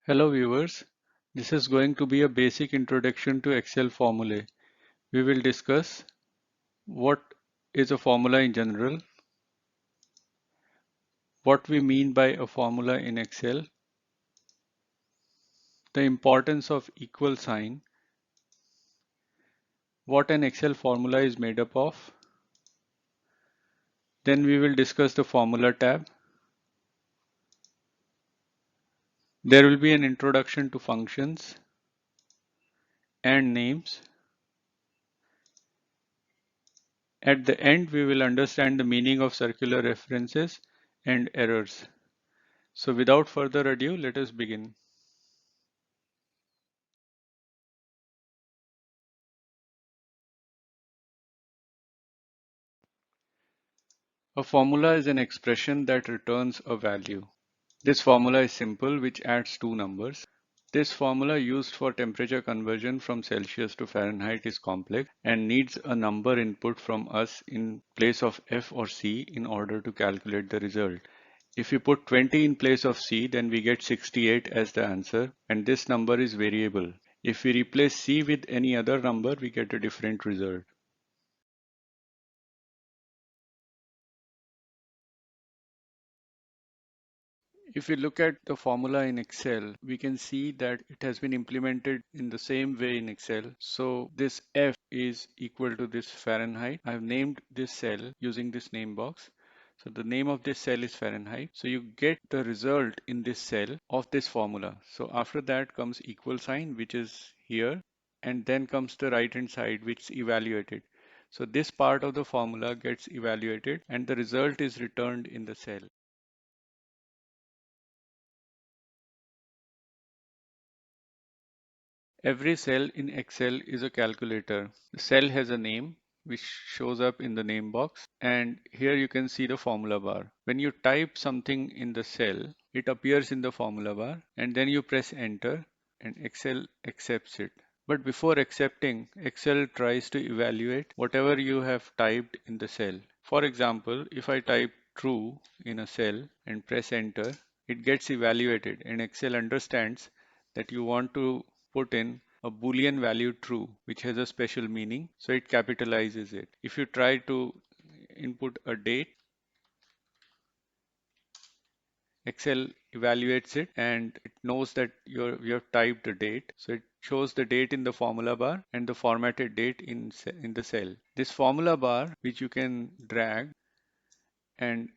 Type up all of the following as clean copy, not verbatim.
Hello viewers, this is going to be a basic introduction to Excel formulae. We will discuss what is a formula in general, what we mean by a formula in Excel, the importance of equal sign, what an Excel formula is made up of. Then we will discuss the formula tab. There will be an introduction to functions and names. At the end, we will understand the meaning of circular references and errors. So without further ado, let us begin. A formula is an expression that returns a value. This formula is simple, which adds two numbers. This formula used for temperature conversion from Celsius to Fahrenheit is complex and needs a number input from us in place of F or C in order to calculate the result. If we put 20 in place of C, then we get 68 as the answer, and this number is variable. If we replace C with any other number, we get a different result. If we look at the formula in Excel, we can see that it has been implemented in the same way in Excel. So this F is equal to this Fahrenheit. I've named this cell using this name box. So the name of this cell is Fahrenheit. So you get the result in this cell of this formula. So after that comes equal sign, which is here, and then comes the right hand side, which is evaluated. So this part of the formula gets evaluated and the result is returned in the cell. Every cell in Excel is a calculator. The cell has a name which shows up in the name box, and here you can see the formula bar. When you type something in the cell, it appears in the formula bar, and then you press enter and Excel accepts it. But before accepting, Excel tries to evaluate whatever you have typed in the cell. For example, if I type true in a cell and press enter, it gets evaluated and Excel understands that you want to put in a boolean value true, which has a special meaning, so it capitalizes it. If you try to input a date, Excel evaluates it and it knows that you have typed a date. So it shows the date in the formula bar and the formatted date in the cell. This formula bar, which you can drag and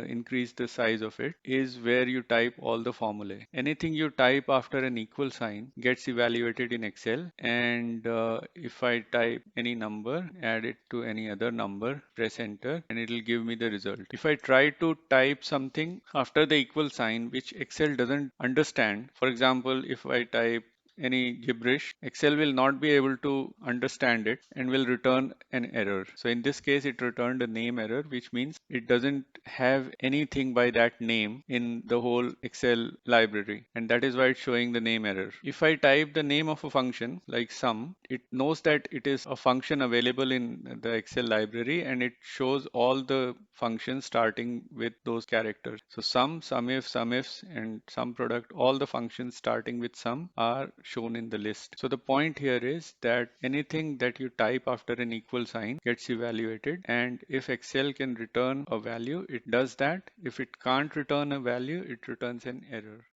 increase the size of it, is where you type all the formulae. Anything you type after an equal sign gets evaluated in Excel, and if I type any number, add it to any other number, press enter, and it will give me the result. If I try to type something after the equal sign which Excel doesn't understand, for example, if I type any gibberish, Excel will not be able to understand it and will return an error. So in this case, it returned a name error, which means it doesn't have anything by that name in the whole Excel library. And that is why it's showing the name error. If I type the name of a function like sum, it knows that it is a function available in the Excel library and it shows all the functions starting with those characters. So sum, sum ifs, and sum product, all the functions starting with sum are shown in the list. So the point here is that anything that you type after an equal sign gets evaluated, and if Excel can return a value, it does that. If it can't return a value, it returns an error.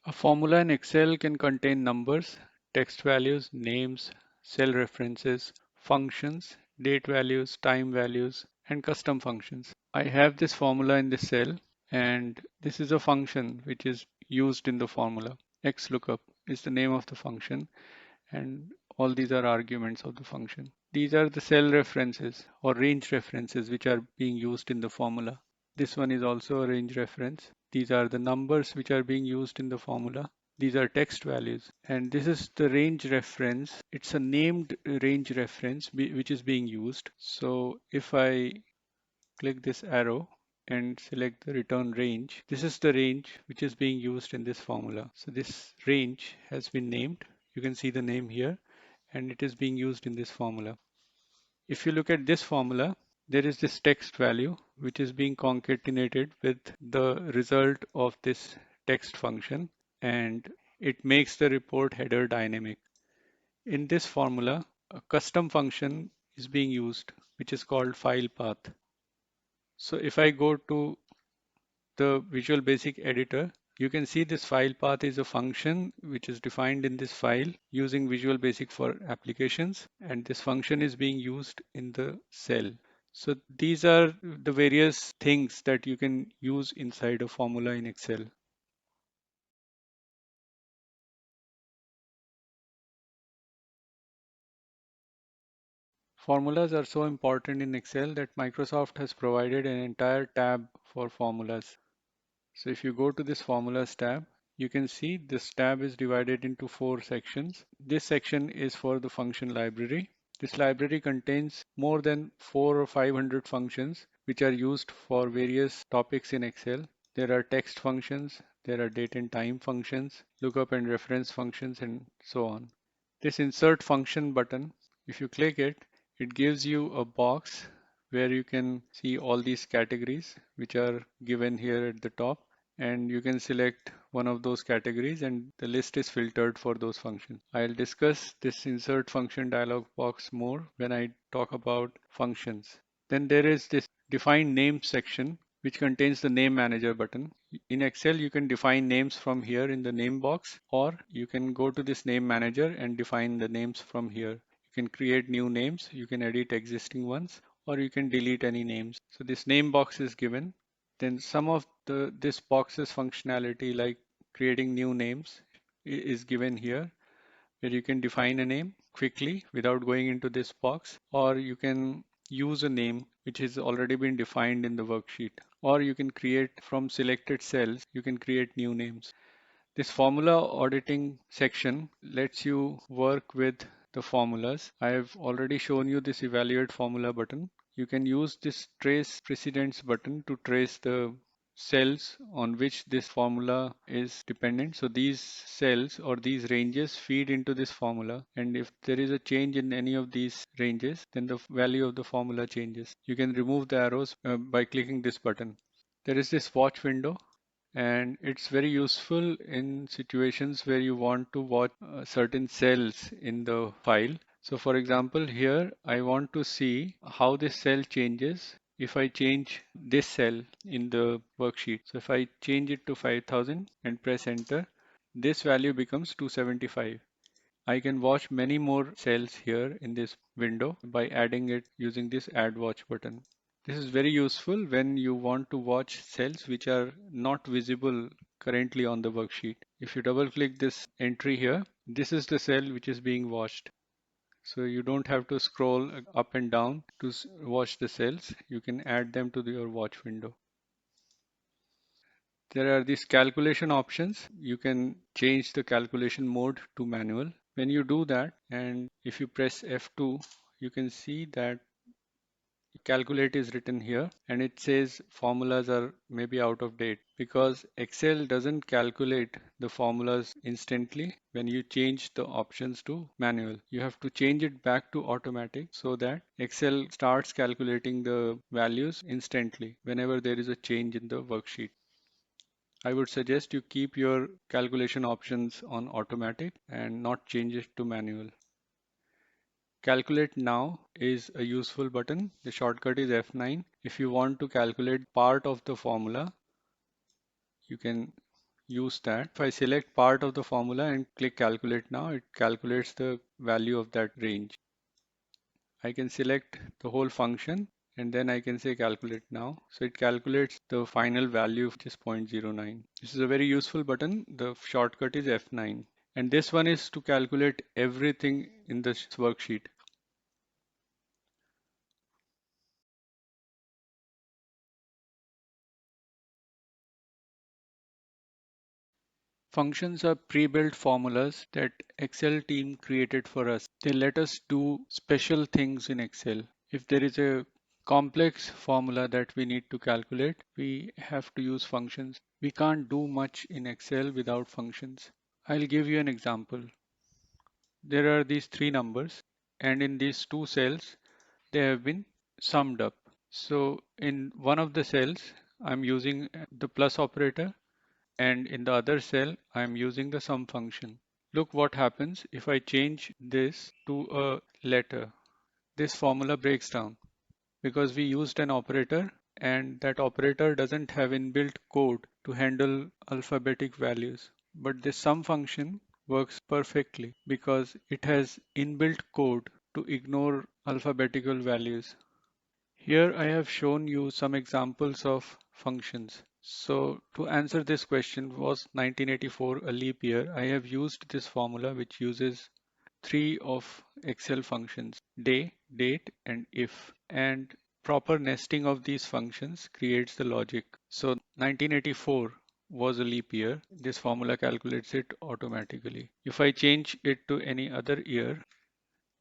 A formula in Excel can contain numbers, text values, names, cell references, functions, date values, time values, and custom functions. I have this formula in this cell, and this is a function which is used in the formula. XLOOKUP is the name of the function, and all these are arguments of the function. These are the cell references or range references which are being used in the formula. This one is also a range reference. These are the numbers which are being used in the formula. These are text values. And this is the range reference. It's a named range reference which is being used. So if I click this arrow and select the return range, this is the range which is being used in this formula. So this range has been named. You can see the name here, and it is being used in this formula. If you look at this formula, there is this text value which is being concatenated with the result of this text function, and it makes the report header dynamic. In this formula, a custom function is being used, which is called file path. So if I go to the Visual Basic editor, you can see this file path is a function which is defined in this file using Visual Basic for applications, and this function is being used in the cell. So these are the various things that you can use inside a formula in Excel. Formulas are so important in Excel that Microsoft has provided an entire tab for formulas. So if you go to this formulas tab, you can see this tab is divided into 4 sections. This section is for the function library. This library contains more than 4 or 500 functions which are used for various topics in Excel. There are text functions, there are date and time functions, lookup and reference functions, and so on. This insert function button, if you click it, it gives you a box where you can see all these categories which are given here at the top, and you can select one of those categories and the list is filtered for those functions. I'll discuss this insert function dialog box more when I talk about functions. Then there is this define name section which contains the name manager button. In Excel, you can define names from here in the name box, or you can go to this name manager and define the names from here. You can create new names, you can edit existing ones, or you can delete any names. So this name box is given. Then some of this box's functionality like creating new names is given here, where you can define a name quickly without going into this box, or you can use a name which has already been defined in the worksheet, or you can create from selected cells, you can create new names. This formula auditing section lets you work with the formulas. I have already shown you this evaluate formula button. You can use this trace precedence button to trace the cells on which this formula is dependent. So these cells or these ranges feed into this formula, and if there is a change in any of these ranges, then the value of the formula changes. You can remove the arrows by clicking this button. There is this watch window, and it's very useful in situations where you want to watch certain cells in the file. So for example, here I want to see how this cell changes if I change this cell in the worksheet. So if I change it to 5000 and press enter, this value becomes 275. I can watch many more cells here in this window by adding it using this add watch button. This is very useful when you want to watch cells which are not visible currently on the worksheet. If you double click this entry here, this is the cell which is being watched. So you don't have to scroll up and down to watch the cells. You can add them to your watch window. There are these calculation options. You can change the calculation mode to manual. When you do that, and if you press F2, you can see that calculate is written here, and it says formulas are maybe out of date because Excel doesn't calculate the formulas instantly when you change the options to manual. You have to change it back to automatic so that Excel starts calculating the values instantly whenever there is a change in the worksheet. I would suggest you keep your calculation options on automatic and not change it to manual. Calculate now is a useful button. The shortcut is F9. If you want to calculate part of the formula, you can use that. If I select part of the formula and click calculate now, it calculates the value of that range. I can select the whole function and then I can say calculate now. So it calculates the final value, which is 0.09. This is a very useful button. The shortcut is F9. And this one is to calculate everything in this worksheet. Functions are pre-built formulas that Excel team created for us. They let us do special things in Excel. If there is a complex formula that we need to calculate, we have to use functions. We can't do much in Excel without functions. I'll give you an example. There are these three numbers, and in these two cells, they have been summed up. So in one of the cells, I'm using the plus operator, and in the other cell, I'm using the sum function. Look what happens if I change this to a letter. This formula breaks down because we used an operator, and that operator doesn't have inbuilt code to handle alphabetic values. But this sum function works perfectly because it has inbuilt code to ignore alphabetical values. Here I have shown you some examples of functions. So to answer this question, was 1984 a leap year? I have used this formula which uses three of Excel functions: day, date, and if. And proper nesting of these functions creates the logic. So 1984 was a leap year. This formula calculates it automatically. If I change it to any other year,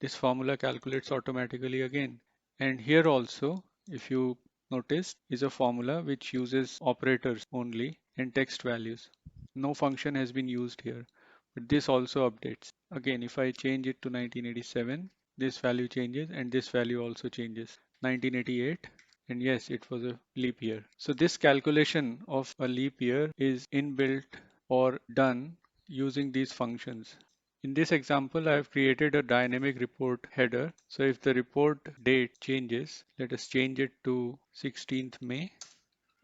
this formula calculates automatically again. And here also, if you notice, is a formula which uses operators only and text values. No function has been used here, but this also updates. Again, if I change it to 1987, this value changes and this value also changes. 1988, and yes, it was a leap year. So this calculation of a leap year is inbuilt or done using these functions. In this example, I have created a dynamic report header. So if the report date changes, let us change it to 16th May,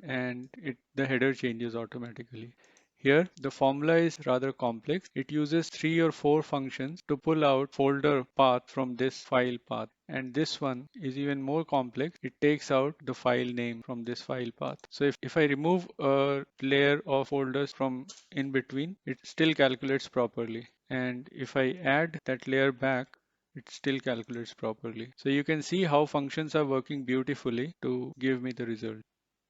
and the header changes automatically. Here, the formula is rather complex. It uses 3 or 4 functions to pull out folder path from this file path. And this one is even more complex. It takes out the file name from this file path. So if I remove a layer of folders from in between, it still calculates properly. And if I add that layer back, it still calculates properly. So you can see how functions are working beautifully to give me the result.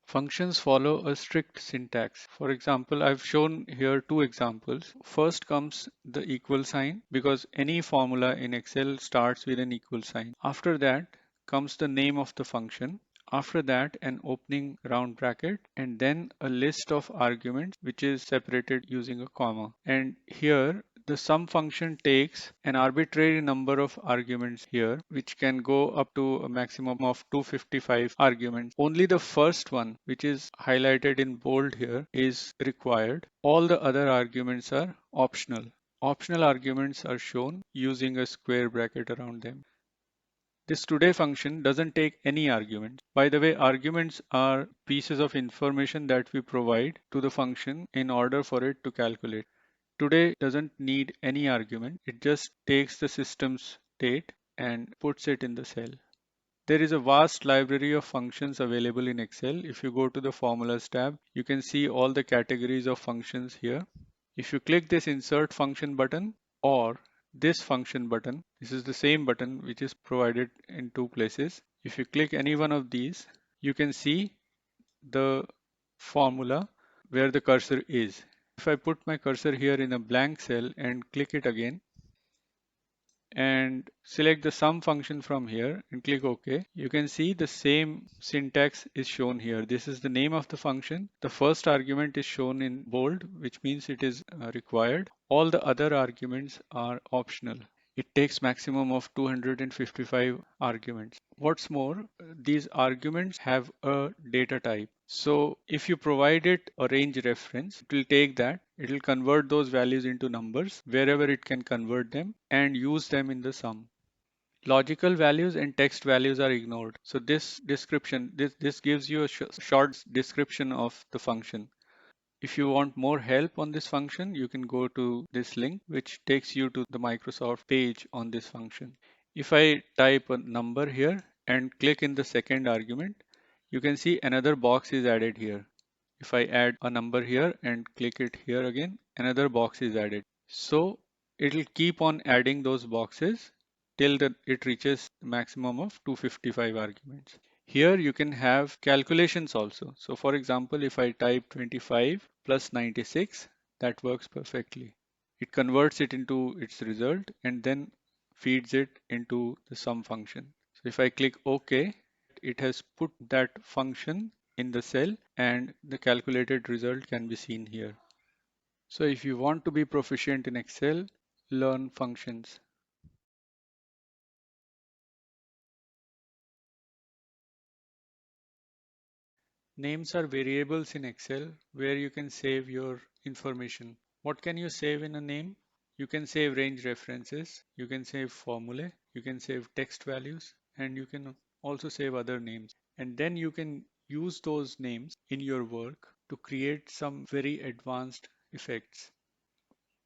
Functions follow a strict syntax. For example, I've shown here 2 examples. First comes the equal sign because any formula in Excel starts with an equal sign. After that comes the name of the function. After that, an opening round bracket, and then a list of arguments which is separated using a comma. And here the sum function takes an arbitrary number of arguments here, which can go up to a maximum of 255 arguments. Only the first one, which is highlighted in bold here, is required. All the other arguments are optional. Optional arguments are shown using a square bracket around them. This today function doesn't take any arguments. By the way, arguments are pieces of information that we provide to the function in order for it to calculate. Today doesn't need any argument. It just takes the system's date and puts it in the cell. There is a vast library of functions available in Excel. If you go to the Formulas tab, you can see all the categories of functions here. If you click this Insert Function button or this function button, this is the same button which is provided in 2 places. If you click any one of these, you can see the formula where the cursor is. If I put my cursor here in a blank cell and click it again, and select the sum function from here and click OK, you can see the same syntax is shown here. This is the name of the function. The first argument is shown in bold, which means it is required. All the other arguments are optional. It takes maximum of 255 arguments. What's more, these arguments have a data type. So if you provide it a range reference, it will take that, it will convert those values into numbers wherever it can convert them and use them in the sum. Logical values and text values are ignored. So this description, this gives you a short description of the function. If you want more help on this function, you can go to this link, which takes you to the Microsoft page on this function. If I type a number here and click in the second argument, you can see another box is added here. If I add a number here and click it here again, another box is added. So it'll keep on adding those boxes till it reaches maximum of 255 arguments. Here you can have calculations also. So for example, if I type 25 plus 96, that works perfectly. It converts it into its result and then feeds it into the sum function. So if I click OK, it has put that function in the cell and the calculated result can be seen here. So if you want to be proficient in Excel, learn functions. Names are variables in Excel where you can save your information. What can you save in a name? You can save range references, you can save formulae, you can save text values, and you can also save other names. And then you can use those names in your work to create some very advanced effects.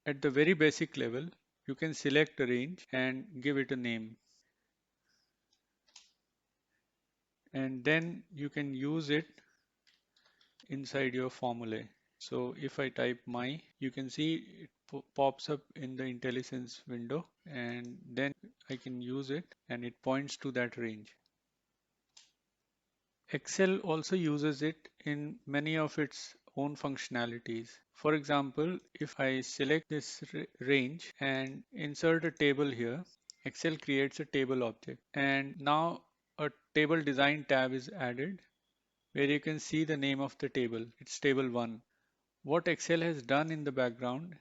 At the very basic level, you can select a range and give it a name. And then you can use it inside your formulae. So if I type my, you can see it pops up in the IntelliSense window, and then I can use it and it points to that range. Excel also uses it in many of its own functionalities. For example, if I select this range and insert a table here, Excel creates a table object. And now a table design tab is added where you can see the name of the table. It's table 1. What Excel has done in the background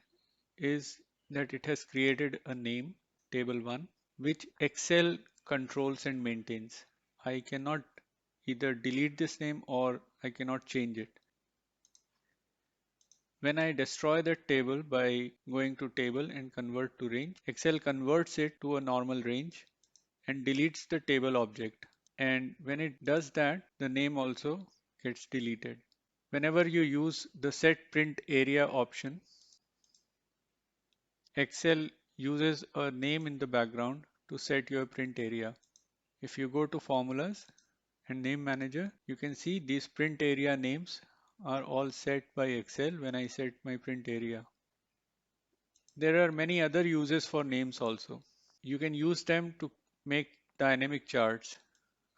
is that it has created a name, table 1, which Excel controls and maintains. I cannot either delete this name or I cannot change it. When I destroy that table by going to table and convert to range, Excel converts it to a normal range and deletes the table object. And when it does that, the name also gets deleted. Whenever you use the set print area option, Excel uses a name in the background to set your print area. If you go to formulas and name manager, you can see these print area names are all set by Excel when I set my print area. There are many other uses for names also. You can use them to make dynamic charts.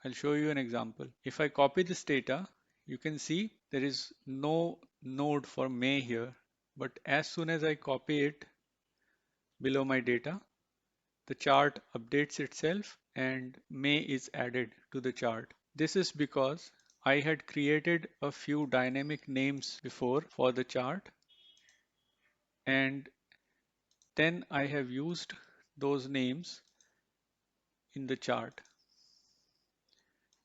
I'll show you an example. If I copy this data, you can see there is no node for May here, but as soon as I copy it below my data, the chart updates itself and May is added to the chart. This is because I had created a few dynamic names before for the chart, and then I have used those names in the chart.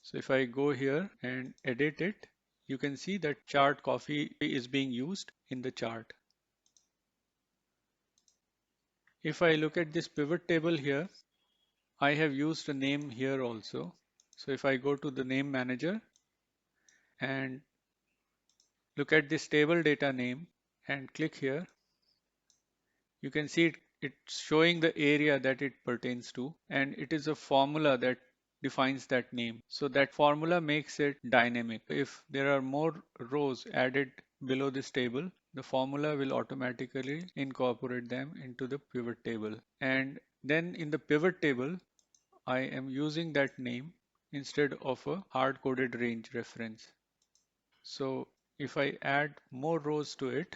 So if I go here and edit it, you can see that chart coffee is being used in the chart. If I look at this pivot table here, I have used a name here also. So if I go to the name manager and look at this table data name and click here, you can see it's showing the area that it pertains to, and it is a formula that defines that name. So that formula makes it dynamic. If there are more rows added below this table, the formula will automatically incorporate them into the pivot table. And then in the pivot table, I am using that name instead of a hard-coded range reference. So if I add more rows to it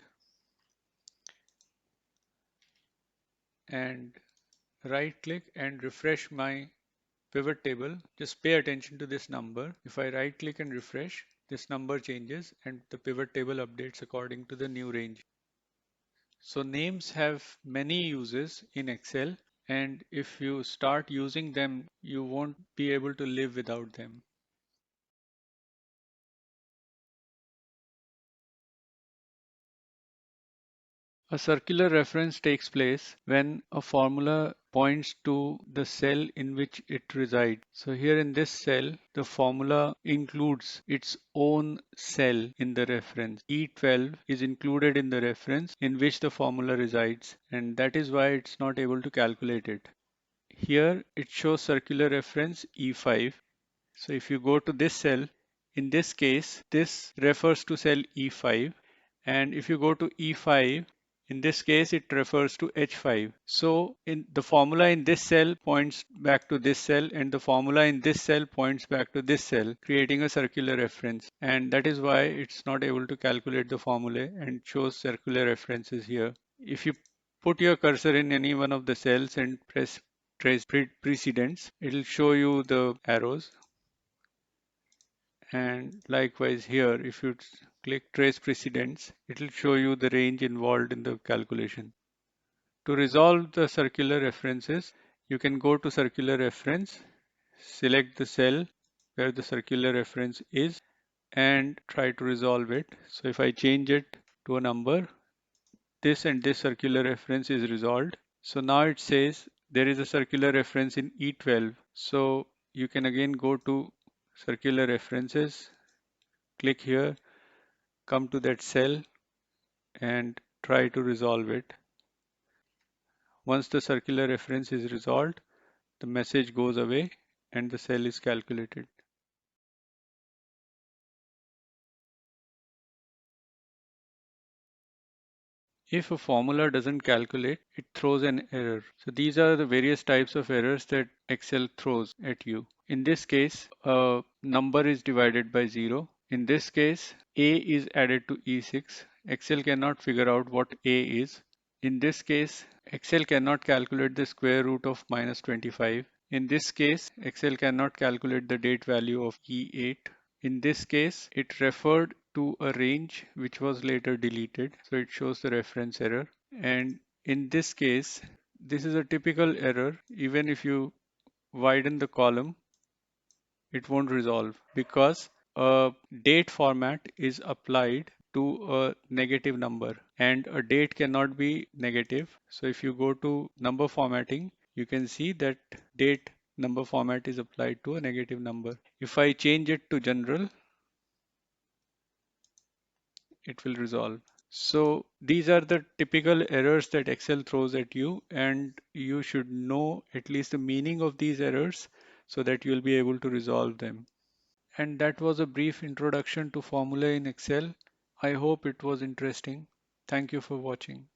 and right click and refresh my pivot table, just pay attention to this number. If I right click and refresh, this number changes and the pivot table updates according to the new range. So names have many uses in Excel, and if you start using them, you won't be able to live without them. A circular reference takes place when a formula points to the cell in which it resides. So here in this cell, the formula includes its own cell in the reference. E12 is included in the reference in which the formula resides, and that is why it's not able to calculate it. Here it shows circular reference E5. So if you go to this cell, in this case, this refers to cell E5. And if you go to E5, in this case, it refers to H5. So in the formula in this cell points back to this cell, and the formula in this cell points back to this cell, creating a circular reference. And that is why it's not able to calculate the formulae and shows circular references here. If you put your cursor in any one of the cells and press trace precedence, it'll show you the arrows. And likewise here, if you click trace precedence, it will show you the range involved in the calculation. To resolve the circular references, you can go to circular reference, select the cell where the circular reference is, and try to resolve it. So if I change it to a number, this and this circular reference is resolved. So now it says there is a circular reference in E12. So you can again go to circular references, click here, come to that cell and try to resolve it. Once the circular reference is resolved, the message goes away and the cell is calculated. If a formula doesn't calculate, it throws an error. So these are the various types of errors that Excel throws at you. In this case, a number is divided by 0. In this case, A is added to E6. Excel cannot figure out what A is. In this case, Excel cannot calculate the square root of -25. In this case, Excel cannot calculate the date value of E8. In this case, it referred to a range which was later deleted, so it shows the reference error. And in this case, this is a typical error. Even if you widen the column, it won't resolve because a date format is applied to a negative number and a date cannot be negative. So if you go to number formatting, you can see that date number format is applied to a negative number. If I change it to general, it will resolve. So these are the typical errors that Excel throws at you, and you should know at least the meaning of these errors so that you'll be able to resolve them. And that was a brief introduction to Formulae in Excel. I hope it was interesting. Thank you for watching.